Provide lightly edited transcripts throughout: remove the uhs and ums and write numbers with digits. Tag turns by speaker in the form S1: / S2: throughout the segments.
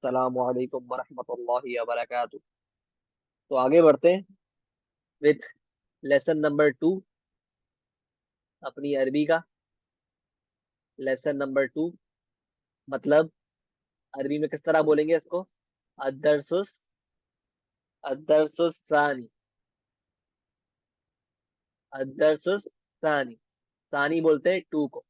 S1: अस्सलामु अलैकुम वरहमतुल्लाहि वबरकातुह। तो आगे बढ़ते हैं विथ लेसन नंबर 2, अपनी अरबी का लेसन नंबर 2। मतलब अरबी में किस तरह बोलेंगे इसको? अदरसुस अदरसुस सानी अदरसुस सानी। सानी बोलते हैं टू को।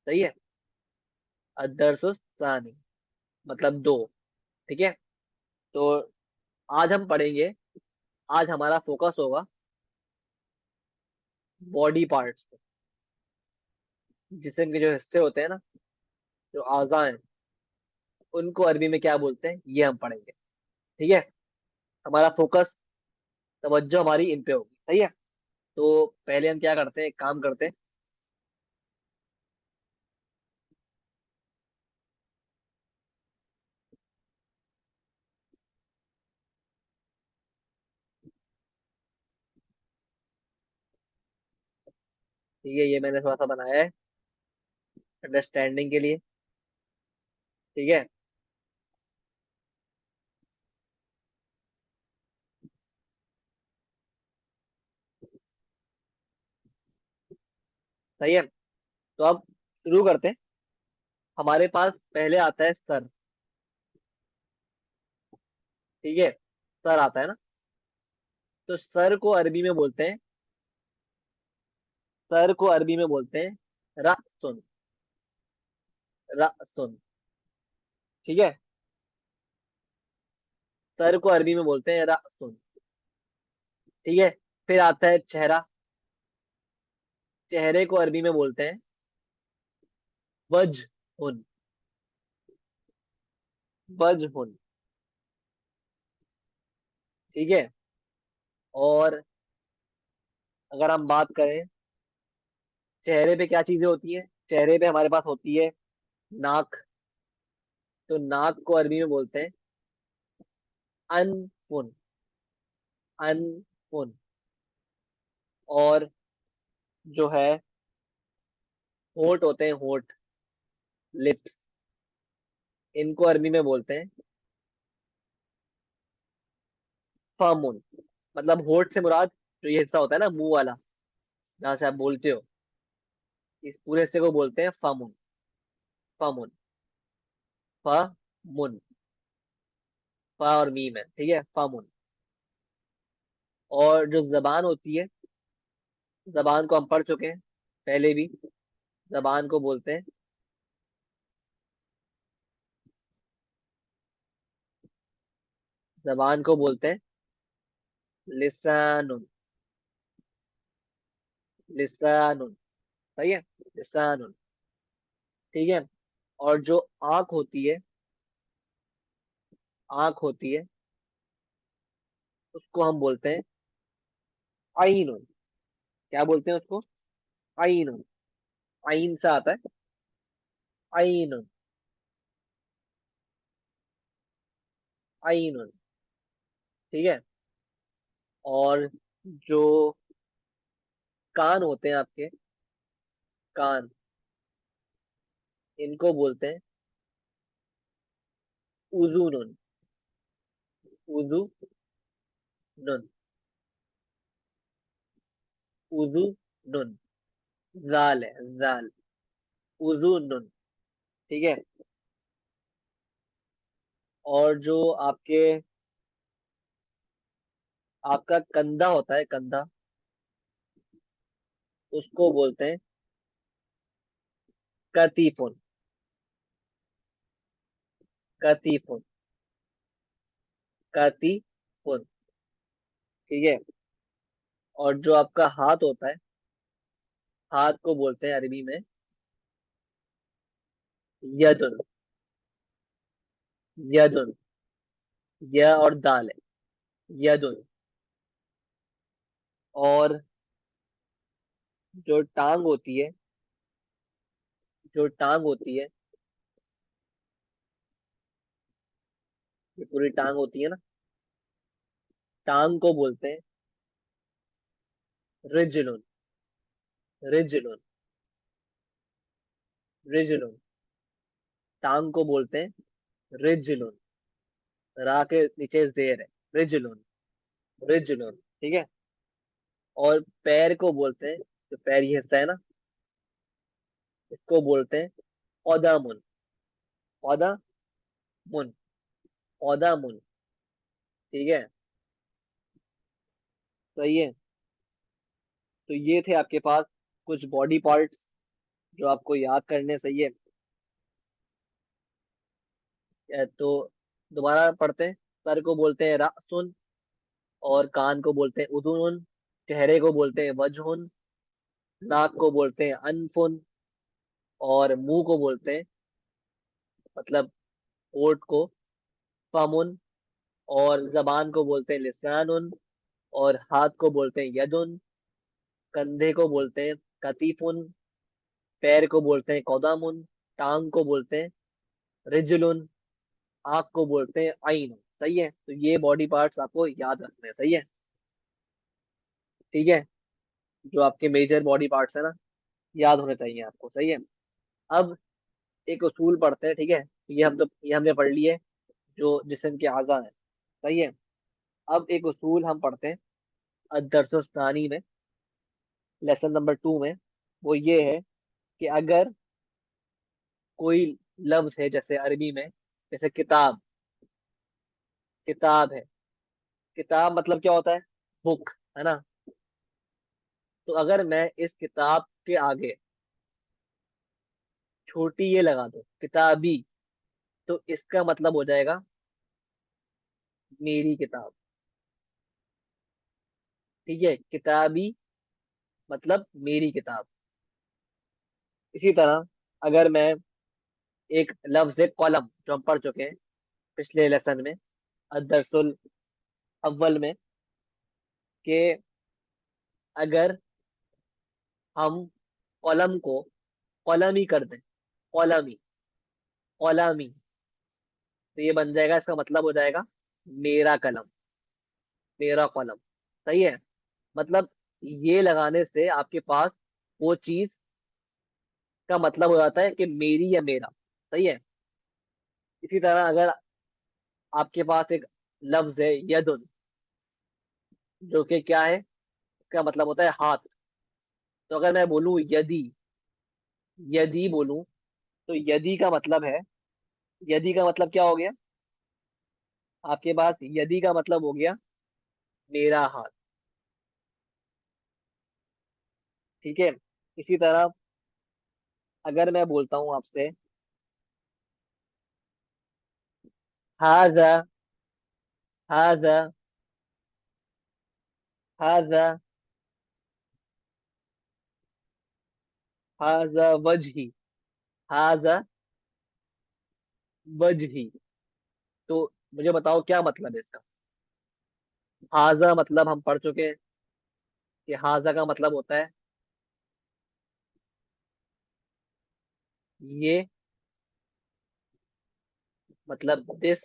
S1: सही है। अदरसुस सानी मतलब दो। ठीक है। तो आज हम पढ़ेंगे, आज हमारा फोकस होगा बॉडी पार्ट्स पे। जिस्म के जो हिस्से होते हैं ना, जो आज़ा हैं, उनको अरबी में क्या बोलते हैं ये हम पढ़ेंगे। ठीक है। हमारा फोकस, तवज्जो हमारी इन पे होगी। सही है। तो पहले हम क्या करते हैं, एक काम करते हैं। ठीक है, ये मैंने थोड़ा सा बनाया है अंडरस्टैंडिंग के लिए। ठीक है। सही है। तो अब शुरू करते हैं। हमारे पास पहले आता है सर। ठीक है। सर आता है ना, तो सर को अरबी में बोलते हैं, सर को अरबी में बोलते हैं रासुन। रासुन। ठीक है। सर को अरबी में बोलते हैं रासुन। ठीक है। फिर आता है चेहरा। चेहरे को अरबी में बोलते हैं वजहुन। वजहुन। ठीक है। और अगर हम बात करें चेहरे पे क्या चीजें होती हैं, चेहरे पे हमारे पास होती है नाक। तो नाक को अरबी में बोलते हैं अनफुन। अनफुन। और जो है होंठ होते हैं, होंठ, लिप्स, इनको अरबी में बोलते हैं फामुन। मतलब होंठ से मुराद जो ये हिस्सा होता है ना मुंह वाला, जहाँ से आप बोलते हो, इस पूरे हिस्से को बोलते हैं फामुन। फामुन। फामुन। फा और मीम है। ठीक है, फामुन। और जो जबान होती है, जबान को हम पढ़ चुके हैं पहले भी। जबान को बोलते हैं, जबान को बोलते हैं लिसानुन। लिसानुन। सही है। लिसानुन। ठीक है। और जो आंख होती है, आंख होती है, उसको हम बोलते हैं आइनुन। क्या बोलते हैं उसको? आइनुन। आइन से आता है आइनुन। आइनुन। ठीक है। और जो कान होते हैं आपके, कान, इनको बोलते हैं उजुनुन। उजुनुन। उजुनुन। जाल है, जाल। उजुनुन। ठीक है। और जो आपके, आपका कंधा होता है, कंधा, उसको बोलते हैं कतीफुन। कतीफुन। कतीफुन। ठीक है। और जो आपका हाथ होता है, हाथ को बोलते हैं अरबी में यदुन। यदुन। य और दाल है, यदुन। और जो टांग होती है, जो टांग होती है, ये पूरी टांग होती है ना, टांग को बोलते हैं रिजलुन। रिजलुन। रिजलुन। टांग को बोलते हैं रिजलुन। रा के नीचे जेर है, रिजुलुन, रिजुलुन, ठीक है। और पैर को बोलते हैं, जो पैर ये हिस्सा है ना, इसको बोलते हैं औदामुन, औदामुन, औदामुन, ठीक है। सही है। तो ये थे आपके पास कुछ बॉडी पार्ट्स जो आपको याद करने, सही है। तो दोबारा पढ़ते हैं। सर को बोलते हैं रासुन, और कान को बोलते हैं उदुन, चेहरे को बोलते हैं वजहुन, नाक को बोलते हैं अनफुन, और मुंह को बोलते हैं, मतलब होठ को, फमुन, और जबान को बोलते हैं लिसानुन, और हाथ को बोलते हैं यदुन, कंधे को बोलते हैं कतीफुन, पैर को बोलते हैं कौदामुन, टांग को बोलते हैं रिजुलुन, आंख को बोलते हैं आइन। सही है। तो ये बॉडी पार्ट्स आपको याद रखने हैं, सही है। ठीक है। जो आपके मेजर बॉडी पार्ट्स है ना, याद होने चाहिए आपको, सही है। अब एक उसूल पढ़ते हैं, ठीक है। ये हमने पढ़ लिए जो जिस्म के आज़ा है, सही है। अब एक उसूल हम पढ़ते हैं अदरसुस्तानी में, लेसन नंबर 2 में। वो ये है कि अगर कोई लफ्ज है, जैसे अरबी में, जैसे किताब, किताब है, किताब मतलब क्या होता है, बुक, है ना। तो अगर मैं इस किताब के आगे छोटी ये लगा दूं, किताबी, तो इसका मतलब हो जाएगा मेरी किताब, ठीक है। किताबी मतलब मेरी किताब। इसी तरह अगर मैं एक लफ्ज है कॉलम, जो हम पढ़ चुके हैं पिछले लेसन में, अदरसुल अव्वल में, कि अगर हम कॉलम को कॉलमी कर दें, कॉलमी, कॉलमी, तो ये बन जाएगा, इसका मतलब हो जाएगा मेरा कलम, मेरा कलम। सही है। मतलब ये लगाने से आपके पास वो चीज का मतलब हो जाता है कि मेरी या मेरा। सही है। इसी तरह अगर आपके पास एक लफ्ज है यदुन, जो कि क्या है, इसका मतलब होता है हाथ। तो अगर मैं बोलूं यदि, यदि बोलूं, तो यदि का मतलब है, यदि का मतलब क्या हो गया, आपके पास यदि का मतलब हो गया मेरा हाथ, ठीक है। इसी तरह अगर मैं बोलता हूं आपसे हाजा, हाजा, हाजा, हाजा वजही, हाजा वजही, तो मुझे बताओ क्या मतलब है इसका। हाजा मतलब हम पढ़ चुके हैं कि हाजा का मतलब होता है ये, मतलब दिस,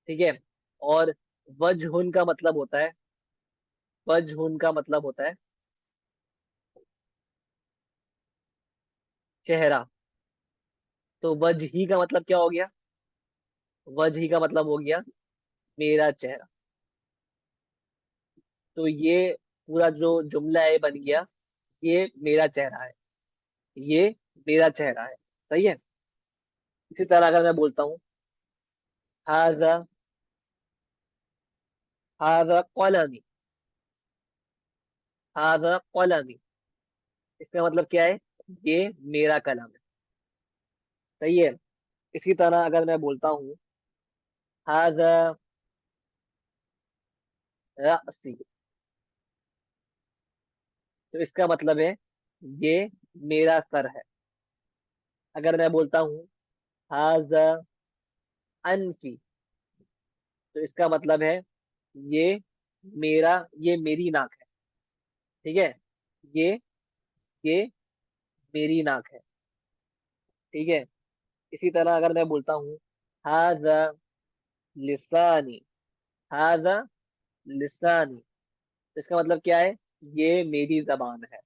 S1: ठीक है। और वजहुन का मतलब होता है, वजहुन का मतलब होता है चेहरा। तो वजही का मतलब क्या हो गया, वजही का मतलब हो गया मेरा चेहरा। तो ये पूरा जो जुमला है बन गया, ये मेरा चेहरा है, ये मेरा चेहरा है। सही है। इसी तरह अगर मैं बोलता हूँ हाजा, हाजा कलमी, हाजा कलमी, इसका मतलब क्या है, ये मेरा कलम है। सही है। इसी तरह अगर मैं बोलता हूँ हाजा रासी, तो इसका मतलब है ये मेरा सर है। अगर मैं बोलता हूँ हाजा अनफी, तो इसका मतलब है ये मेरा, ये मेरी नाक है, ठीक है। ये ये मेरी नाक है, ठीक है। इसी तरह अगर मैं बोलता हूँ हाजा लिसानी, हाजा लिसानी, तो इसका मतलब क्या है, ये मेरी जबान है।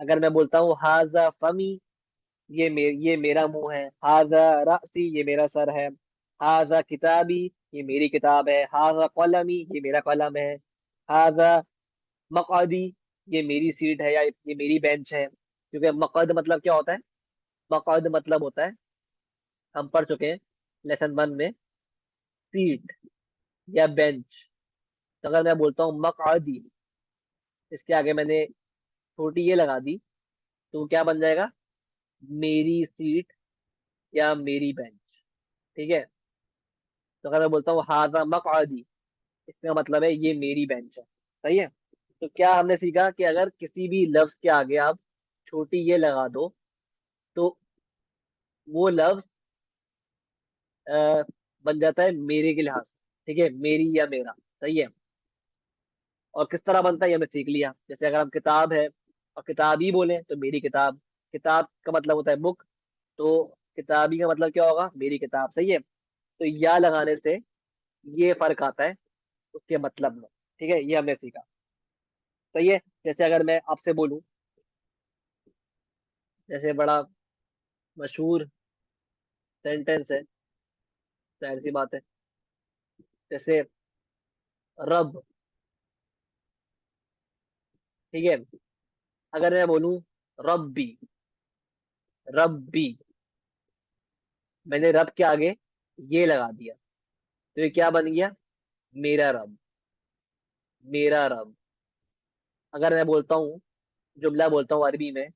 S1: अगर मैं बोलता हूँ हाजा फमी, ये मेरा मुंह है। हाजा रासी, ये मेरा सर है। हाजा किताबी, ये मेरी किताब है। हाजा कलमी, ये मेरा कलम है। हाजा मकदी, ये मेरी सीट है या ये मेरी बेंच है। क्योंकि मकद मतलब क्या होता है? मकद मतलब होता है, हम पढ़ चुके हैं लेसन 1 में, सीट या बेंच। तो अगर मैं बोलता हूँ मकदी, इसके आगे मैंने छोटी ये लगा दी, तो क्या बन जाएगा? मेरी सीट या मेरी बेंच। ठीक है। तो अगर मैं बोलता हूँ हाजा मकदी, इसका मतलब है ये मेरी बेंच है। सही है। तो क्या हमने सीखा कि अगर किसी भी लफ्ज के आगे आप छोटी ये लगा दो, तो वो लफ्ज बन जाता है मेरे के लिहाज से। ठीक है, मेरी या मेरा। सही है। और किस तरह बनता है ये हमने सीख लिया। जैसे अगर हम किताब है और किताब ही बोले तो मेरी किताब। किताब का मतलब होता है बुक, तो किताबी का मतलब क्या होगा? मेरी किताब। सही है। तो या लगाने से ये फर्क आता है उसके मतलब में। ठीक है, ये हमने सीखा। सही है। जैसे अगर मैं आपसे बोलूं, जैसे बड़ा मशहूर सेंटेंस है, जाहिर सी बात है, जैसे रब। ठीक है। अगर मैं बोलूं रब्बी, रब्बी, मैंने रब के आगे ये लगा दिया, तो ये क्या बन गया? मेरा रब, मेरा रब। अगर मैं बोलता हूँ, जुमला बोलता हूँ अरबी में,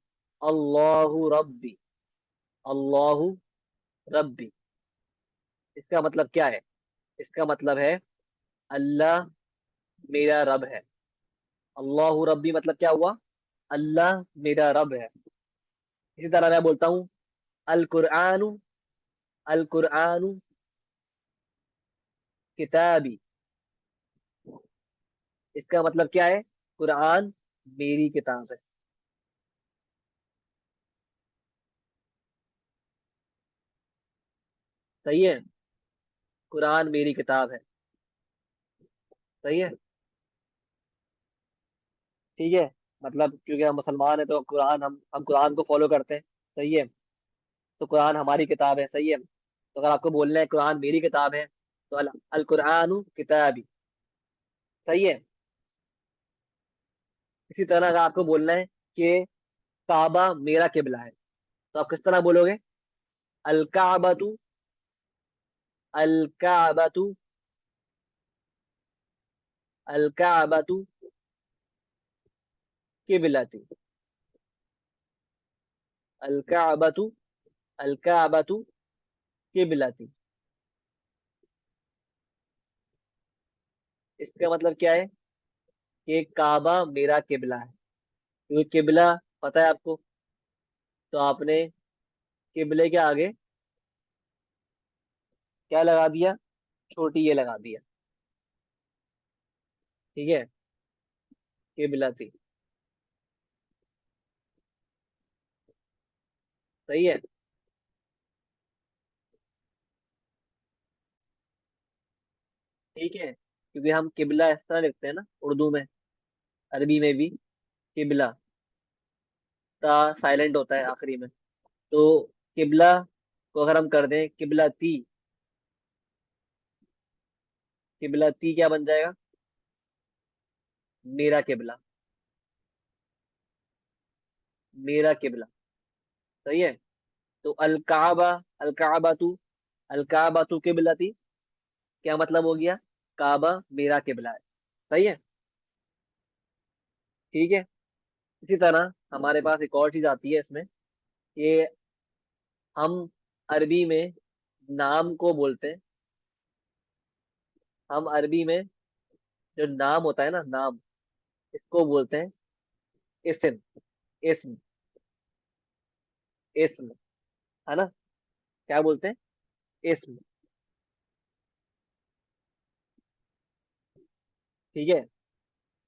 S1: अल्लाहु रब्बी, अल्लाहु रब्बी, इसका मतलब क्या है? इसका मतलब है अल्लाह मेरा रब है। अल्लाहु रब्बी मतलब क्या हुआ? अल्लाह मेरा रब है। इसी तरह मैं बोलता हूँ अल कुरआनु, अल कुरआनु किताबी, इसका मतलब क्या है? कुरान मेरी किताब है। सही है। कुरान मेरी किताब है। सही है। ठीक है। मतलब क्योंकि हम मुसलमान हैं तो कुरान, हम कुरान को फॉलो करते हैं। सही है। तो कुरान हमारी किताब है। सही है। तो अगर आपको बोलना है कुरान मेरी किताब है, तो अल अल कुरान किताबी। सही है। इसी तरह अगर आपको बोलना है कि काबा मेरा किबला है, तो आप किस तरह बोलोगे? अल काबतु, अल काबतु, अल काबतु किबलती, अल काबतु, अल काबतु किबलती। इसका मतलब क्या है? कि काबा मेरा किबला है। क्योंकि किबला पता है आपको, तो आपने किबले के आगे क्या लगा दिया? छोटी ये लगा दिया। ठीक है, किबला थी। सही है। ठीक है, क्योंकि हम किबला इस तरह लिखते हैं ना उर्दू में, अरबी में भी किबला, ता साइलेंट होता है आखिरी में। तो किबला को अगर हम कर दें किबला ती, किबला ती क्या बन जाएगा? मेरा किबला, मेरा किबला। सही है। तो अल काबा, अल काबा तू, अल काबा तू किबला थी, क्या मतलब हो गया? काबा मेरा किबला है। सही है। ठीक है। इसी तरह हमारे पास एक और चीज आती है इसमें, कि हम अरबी में नाम को बोलते हैं। हम अरबी में जो नाम होता है ना, नाम, इसको बोलते हैं इस्म, इस्म, इस्म, है ना? क्या बोलते हैं? इस्म। ठीक है।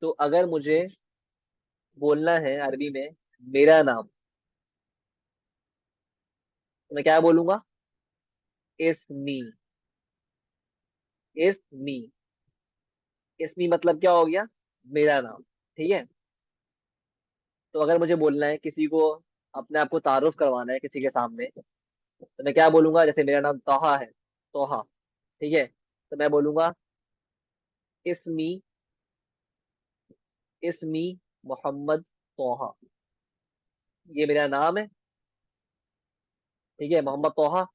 S1: तो अगर मुझे बोलना है अरबी में मेरा नाम, तो मैं क्या बोलूंगा? इस्मी, इस्मी। इस्मी मतलब क्या हो गया? मेरा नाम। ठीक है। तो अगर मुझे बोलना है किसी को, अपने आप को तारुफ करवाना है किसी के सामने, तो मैं क्या बोलूंगा? जैसे मेरा नाम तोहा है, तोहा। ठीक है, तो मैं बोलूंगा इसमी, इसमी मोहम्मद तोहा, ये मेरा नाम है। ठीक है, मोहम्मद तोहा।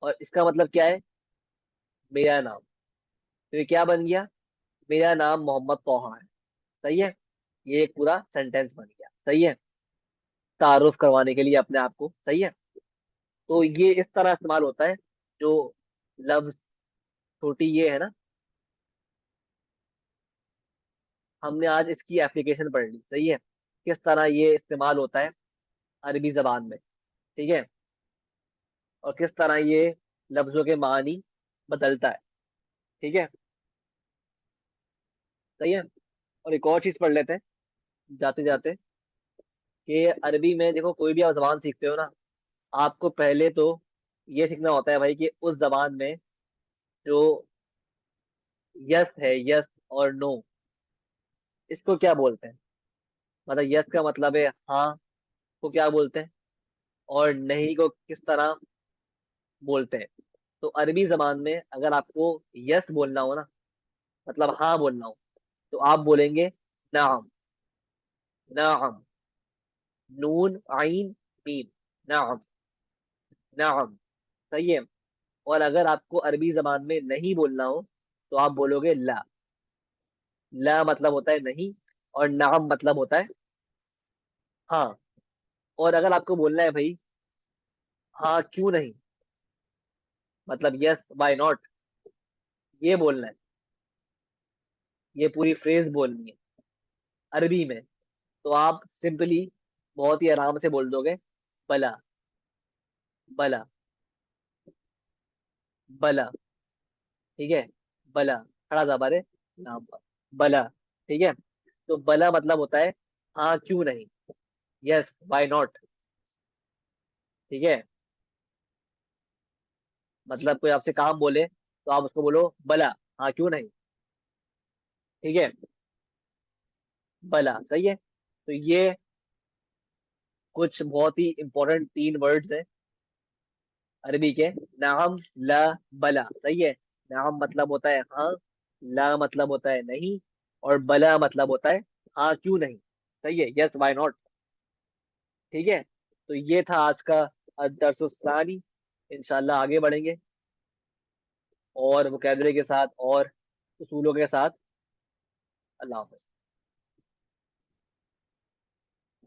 S1: और इसका मतलब क्या है? मेरा नाम। तो ये क्या बन गया? मेरा नाम मोहम्मद तोहा है। सही है, ये एक पूरा सेंटेंस बन गया। सही है, तारुफ करवाने के लिए अपने आप को। सही है, तो ये इस तरह इस्तेमाल होता है। जो लफ्ज छोटी ये है ना, हमने आज इसकी एप्लीकेशन पढ़ ली। सही है, किस तरह ये इस्तेमाल होता है अरबी जबान में। ठीक है, और किस तरह ये लफ्जों के मानी बदलता है। ठीक है, सही है। और एक और चीज पढ़ लेते हैं जाते जाते, कि अरबी में देखो, कोई भी आप जबान सीखते हो ना, आपको पहले तो ये सीखना होता है भाई कि उस जबान में जो यस है, यस और नो, इसको क्या बोलते हैं। मतलब यस का मतलब है हाँ, को क्या बोलते हैं, और नहीं को किस तरह बोलते हैं। तो अरबी जबान में अगर आपको यस बोलना हो ना, मतलब हाँ बोलना हो, तो आप बोलेंगे नाम, नाम, नून आइन मीम, नाम, नाम। सही है। और अगर आपको अरबी जबान में नहीं बोलना हो, तो आप बोलोगे ला। ला मतलब होता है नहीं, और नाम मतलब होता है हाँ। और अगर आपको बोलना है भाई हाँ क्यों नहीं, मतलब यस वाई नॉट, ये बोलना है, ये पूरी फ्रेज बोलनी है अरबी में, तो आप सिंपली बहुत ही आराम से बोल दोगे बला, बला, बला। ठीक है, बला, खड़ा जबार नाम पर, बला। ठीक है, तो बला मतलब होता है हाँ क्यों नहीं, यस वाई नॉट। ठीक है, मतलब कोई आपसे काम बोले तो आप उसको बोलो बला, हाँ क्यों नहीं। ठीक है, बला। सही है, तो ये कुछ बहुत ही इंपॉर्टेंट 3 वर्ड्स हैं अरबी के। नाम, ला, बला। सही है, नाम मतलब होता है हाँ, ला मतलब होता है नहीं, और बला मतलब होता है हाँ क्यों नहीं। सही है, यस वाई नॉट। ठीक है, तो ये था आज का दरसुस्तानी। इंशाल्लाह आगे बढ़ेंगे और वोकेबलरी के साथ और उसूलों के साथ। अल्लाह हाफ़िज़।